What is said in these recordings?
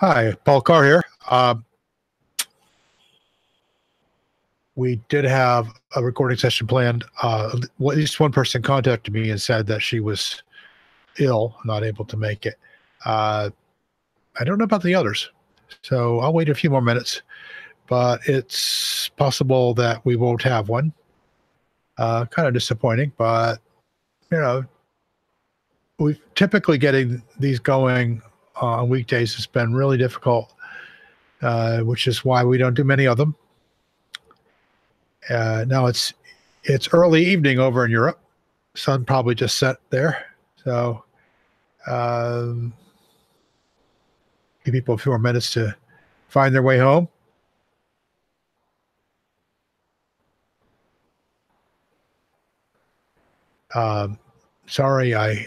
Hi, Paul Carr here. We did have a recording session planned. At least one person contacted me and said that she was ill, not able to make it. I don't know about the others, so I'll wait a few more minutes, but it's possible that we won't have one. Kind of disappointing, but you know, we typically getting these going on weekdays has been really difficult, which is why we don't do many of them. Now it's early evening over in Europe. Sun probably just set there, so um, give people a few more minutes to find their way home. Um, Sorry, I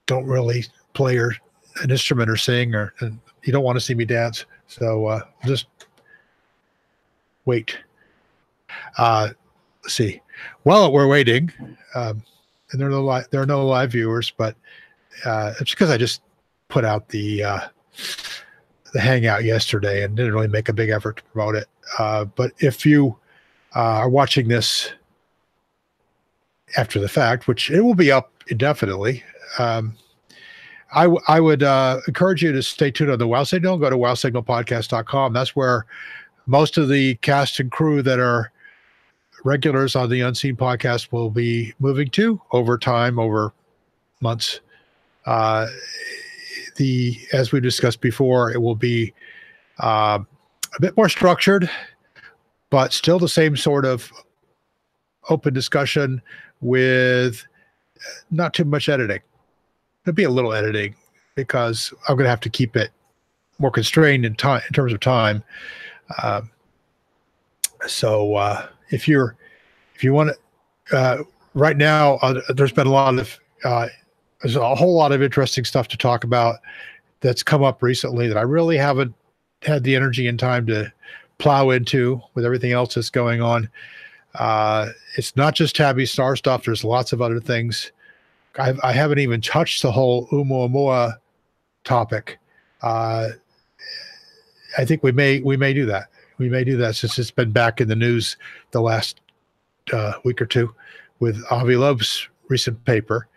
don't really play or an instrument or sing, or and you don't want to see me dance, so just wait. Let's see. While we're waiting, and there are no live viewers, but it's because I just put out the hangout yesterday and didn't really make a big effort to promote it. But if you are watching this after the fact, which it will be up indefinitely, I would encourage you to stay tuned on the Wow Signal. Go to wowsignalpodcast.com. That's where most of the cast and crew that are regulars on the Unseen podcast will be moving to over time, over months. As we discussed before, it will be a bit more structured, but still the same sort of open discussion with not too much editing. There'll be a little editing because I'm going to have to keep it more constrained in time, in terms of time. If you want to, right now, there's been a lot of there's a whole lot of interesting stuff to talk about that's come up recently that I really haven't had the energy and time to plow into with everything else that's going on. It's not just Tabby Star stuff. There's lots of other things. I haven't even touched the whole Oumuamua topic. I think we may do that. We may do that since it's been back in the news the last week or two with Avi Loeb's recent paper,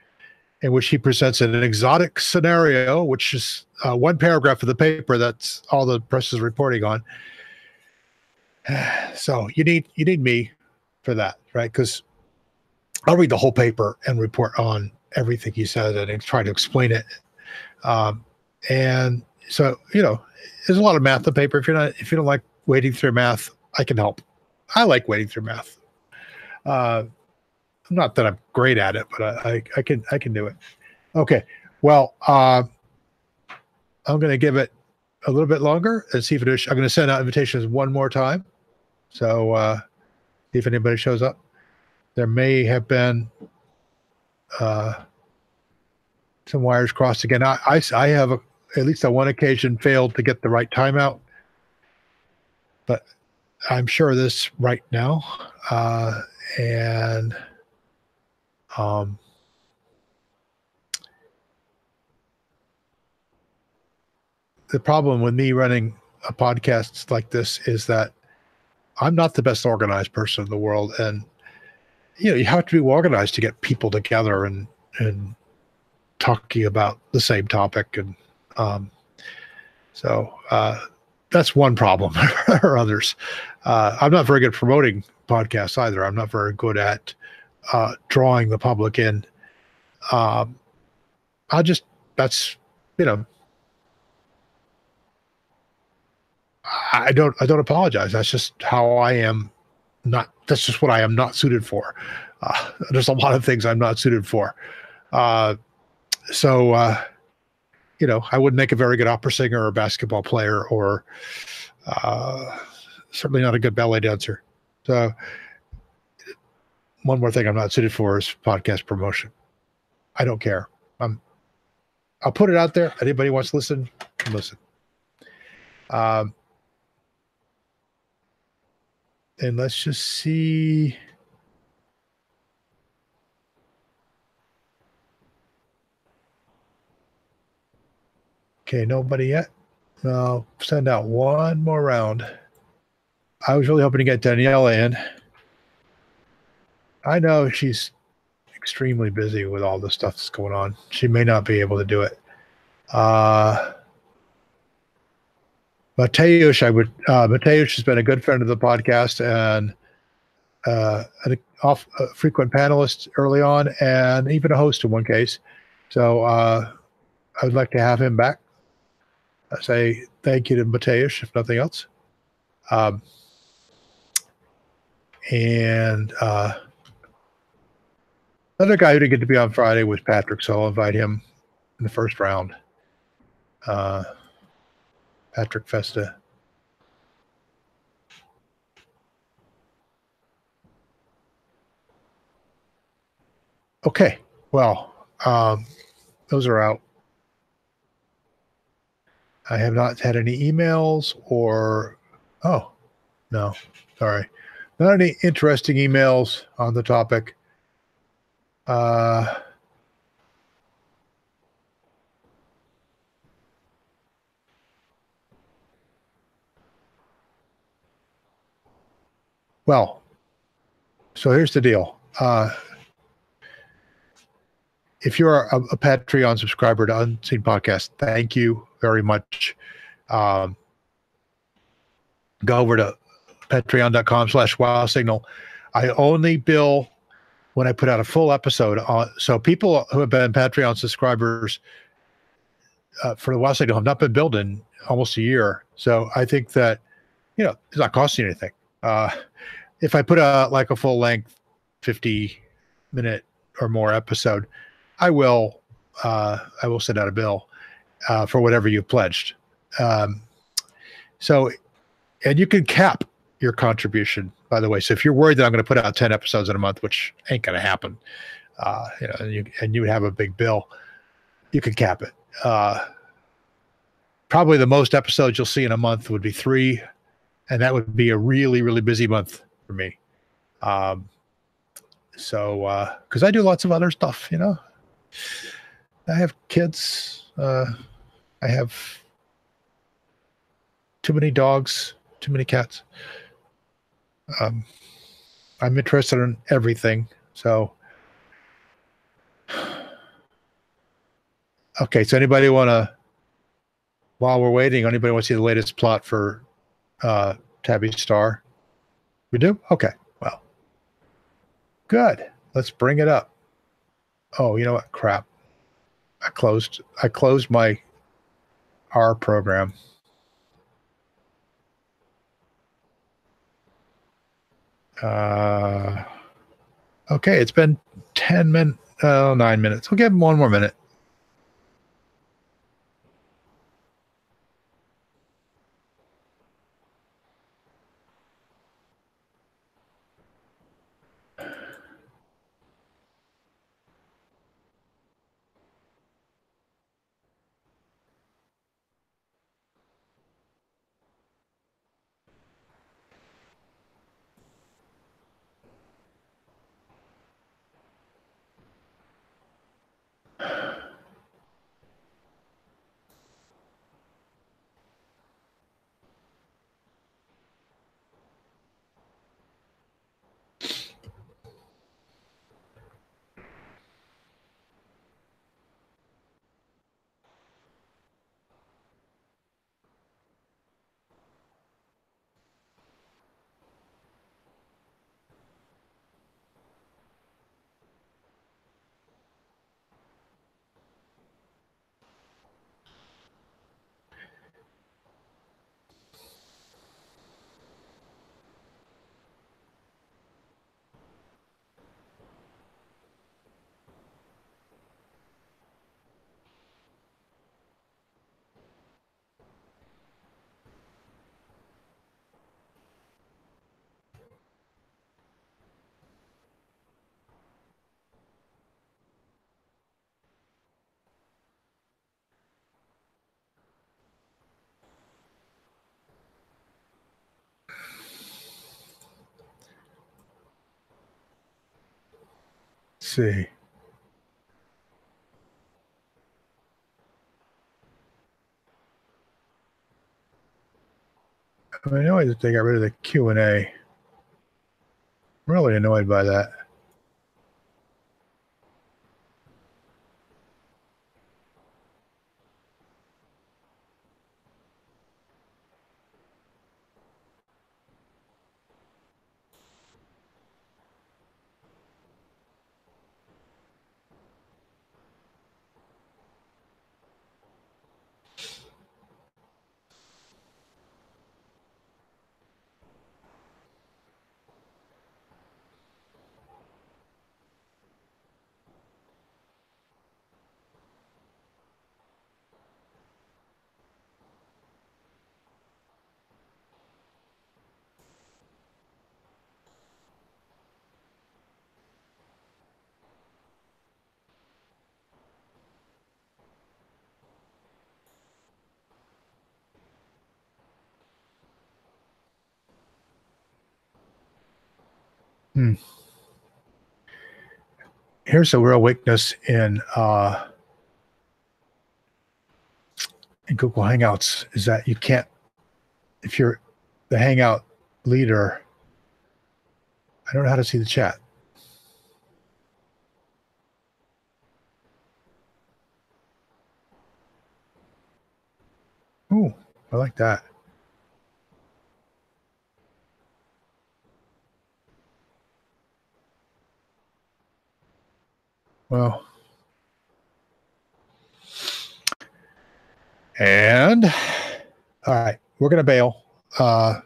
in which he presents an exotic scenario, which is one paragraph of the paper that's all the press is reporting on. So you need me for that, right? Because I'll read the whole paper and report on everything he said and try to explain it. And so, there's a lot of math in the paper. If you don't like wading through math, I can help. I like wading through math. Not that I'm great at it, but I can do it. Okay. Well, I'm going to give it a little bit longer and see if I'm going to send out invitations one more time. So see if anybody shows up. There may have been some wires crossed again. I have at least on one occasion failed to get the right timeout, but I'm sure this right now. And the problem with me running a podcast like this is that I'm not the best organized person in the world. And, you have to be organized to get people together and talking about the same topic. And so that's one problem or others. I'm not very good at promoting podcasts either. I'm not very good at drawing the public in. That's, I don't apologize. That's just how I am. That's just what I am not suited for. There's a lot of things I'm not suited for. So I wouldn't make a very good opera singer or basketball player, or certainly not a good ballet dancer. So one more thing I'm not suited for is podcast promotion. I don't care. I'll put it out there. Anybody wants to listen, can listen. And let's just see. Okay, nobody yet. I'll send out one more round. I was really hoping to get Daniela in. I know she's extremely busy with all the stuff that's going on. She may not be able to do it. Mateusz, Mateusz has been a good friend of the podcast and a frequent panelist early on, and even a host in one case. So I would like to have him back. I say thank you to Mateusz, if nothing else. And another guy who didn't get to be on Friday was Patrick, so I'll invite him in the first round. Patrick Festa. Okay, well, those are out. I have not had any emails or, oh, no, sorry. Not any interesting emails on the topic. Well, so here's the deal. If you're a Patreon subscriber to Unseen Podcast, thank you very much. Go over to patreon.com/wowsignal. I only bill when I put out a full episode. So people who have been Patreon subscribers for the Wow Signal have not been billed in almost a year. So I think that, it's not costing anything. If I put out like a full length 50-minute or more episode, I will send out a bill for whatever you pledged. So, and you can cap your contribution, by the way. So if you're worried that I'm going to put out 10 episodes in a month, which ain't going to happen, and you would have a big bill, you can cap it. Probably the most episodes you'll see in a month would be 3, and that would be a really, really busy month for me. So, because I do lots of other stuff, I have kids. I have too many dogs, too many cats. I'm interested in everything. So, okay. So anybody while we're waiting, anybody want to see the latest plot for Tabby Star? We do? Okay. Well, good. Let's bring it up. Oh, you know what? Crap. I closed my R program. Okay, it's been 10 minutes, 9 minutes. We'll give him one more minute. Let's see. I know that they got rid of the Q&A. I'm really annoyed by that. Hmm. Here's a real weakness in Google Hangouts is that you can't, if you're the Hangout leader, I don't know how to see the chat. Ooh, I like that. Well, and all right, we're going to bail. Sorry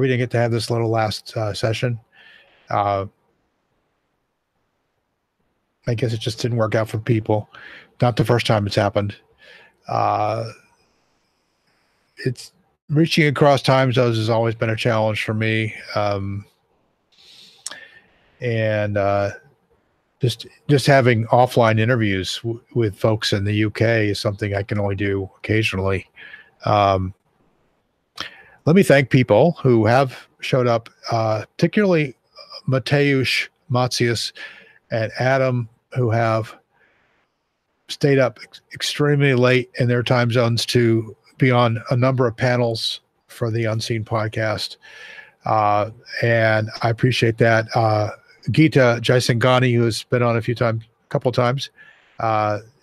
we didn't get to have this little last session. I guess it just didn't work out for people. Not the first time it's happened. It's reaching across time zones has always been a challenge for me. And just having offline interviews with folks in the UK is something I can only do occasionally. Let me thank people who have showed up, particularly Mateusz Matsius and Adam, who have stayed up extremely late in their time zones to be on a number of panels for the Unseen podcast. And I appreciate that. Geeta Jaisingani, who has been on a couple of times,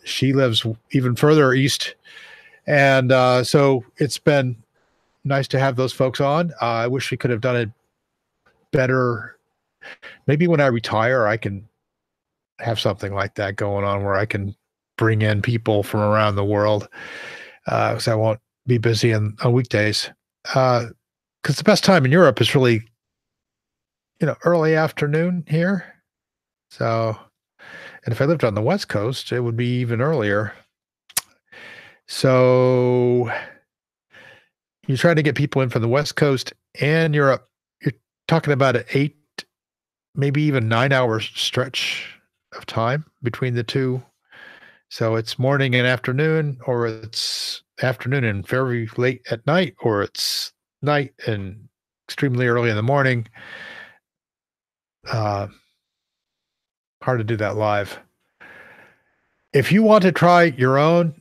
she lives even further east. And so it's been nice to have those folks on. I wish we could have done it better. Maybe when I retire, I can have something like that going on where I can bring in people from around the world, because I won't be busy on weekdays. Because the best time in Europe is really, early afternoon here. So, and if I lived on the West Coast, it would be even earlier. So you're trying to get people in from the West Coast and Europe. You're talking about an 8, maybe even 9 hour stretch of time between the two. So it's morning and afternoon, or it's afternoon and very late at night, or it's night and extremely early in the morning. Hard to do that live. If you want to try your own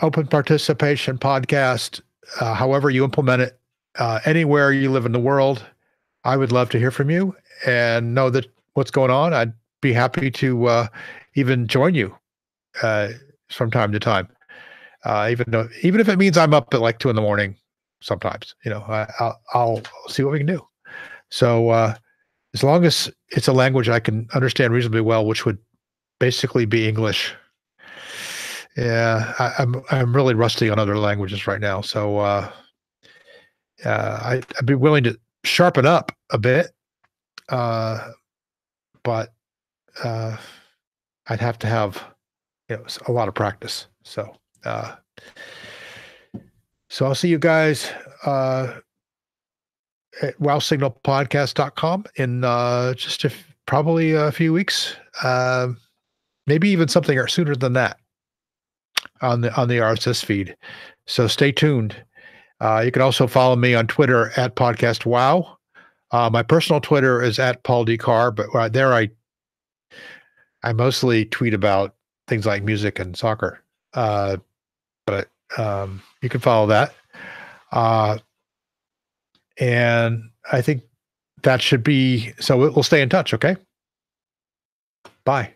open participation podcast, however you implement it, anywhere you live in the world, I would love to hear from you and know that what's going on. I'd be happy to even join you from time to time, even if it means I'm up at like 2 a.m. sometimes. I'll see what we can do. So as long as it's a language I can understand reasonably well, which would basically be English. Yeah, I'm really rusty on other languages right now, so I'd be willing to sharpen up a bit, but I'd have to have a lot of practice. So I'll see you guys at wowsignalpodcast.com in just probably a few weeks, maybe even something sooner than that on the RSS feed. So stay tuned. You can also follow me on Twitter at Podcast Wow. My personal Twitter is at Paul D. Carr, but there I mostly tweet about things like music and soccer. But you can follow that. And I think that should be, so we'll stay in touch. Okay. Bye.